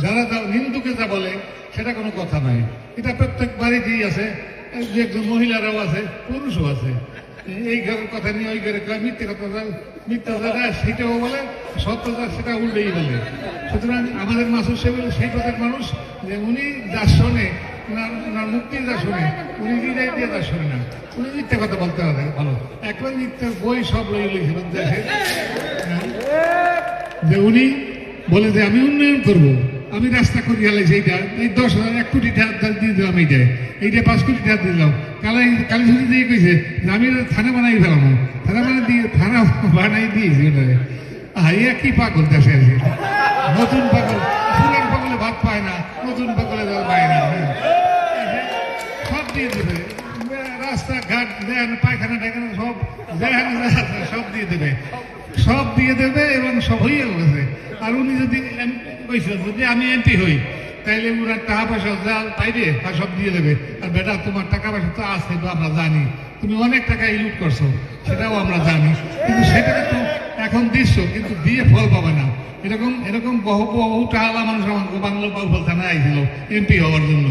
যারা নিন্দুকে যা বলে সেটা কোনো কথা নয়। এটা প্রত্যেক বাড়িতেই আছে, যে একজন মহিলারাও আছে, পুরুষও আছে। এই ঘরের কথা নিয়ে ওই ঘরে মিথ্যে কথা, মিথ্যা যারা সেটাও বলে, সত্য যা সেটা উল্টেই বলে। সুতরাং আমাদের মাসুদ সাহেব সেই পথের মানুষ যে উনি যা শোনে, ওনার মুক্তি যা শোনে, উনি হৃদয় দিয়ে যা শোনে না। উনি মিথ্যে কথা বলতে হবে ভালো, একবার মিথ্যার বই সব লিখেছিলেন দেখে যে উনি বলে যে আমি উন্নয়ন করব, আমি রাস্তা করি হালাইছি, এইটা এই 10,000 1 কোটি টাকা দিয়ে দিলাম, এইটা 5 কোটি টাকা দিলাম। কালী ছুটি দিয়ে কইছে যে আমি থানা বানাই ফেলাম, থানা বানাই দিয়েছি ওটারে। ইয়া কি পাগল দেশে আছে, নতুন পাগল, পুরান পাগলে ভাত পায় না, নতুন পাগলে পায় না। সব দিয়ে দেবে, রাস্তাঘাট দেন, পায়খানা টায়খানা সব দেন, সব দিয়ে দেবে, সব দিয়ে দেবে এবং সব হয়ে গেছে। আর উনি যদি যদি আমি এমপি হই, তাইলে ওনার টাকা পয়সা যা পাইবে তা সব দিয়ে দেবে। আর বেটা তোমার টাকা পয়সা তো আছে, আমরা জানি তুমি অনেক টাকা লুট করছো, সেটাও আমরা জানি, কিন্তু সেটা তো এখন দিচ্ছ, কিন্তু দিয়ে ফল পাবে না। এরকম বহু টাকা মানুষ আমাকে বাংলা বাবু থানায় আইছিল এমপি হওয়ার জন্য।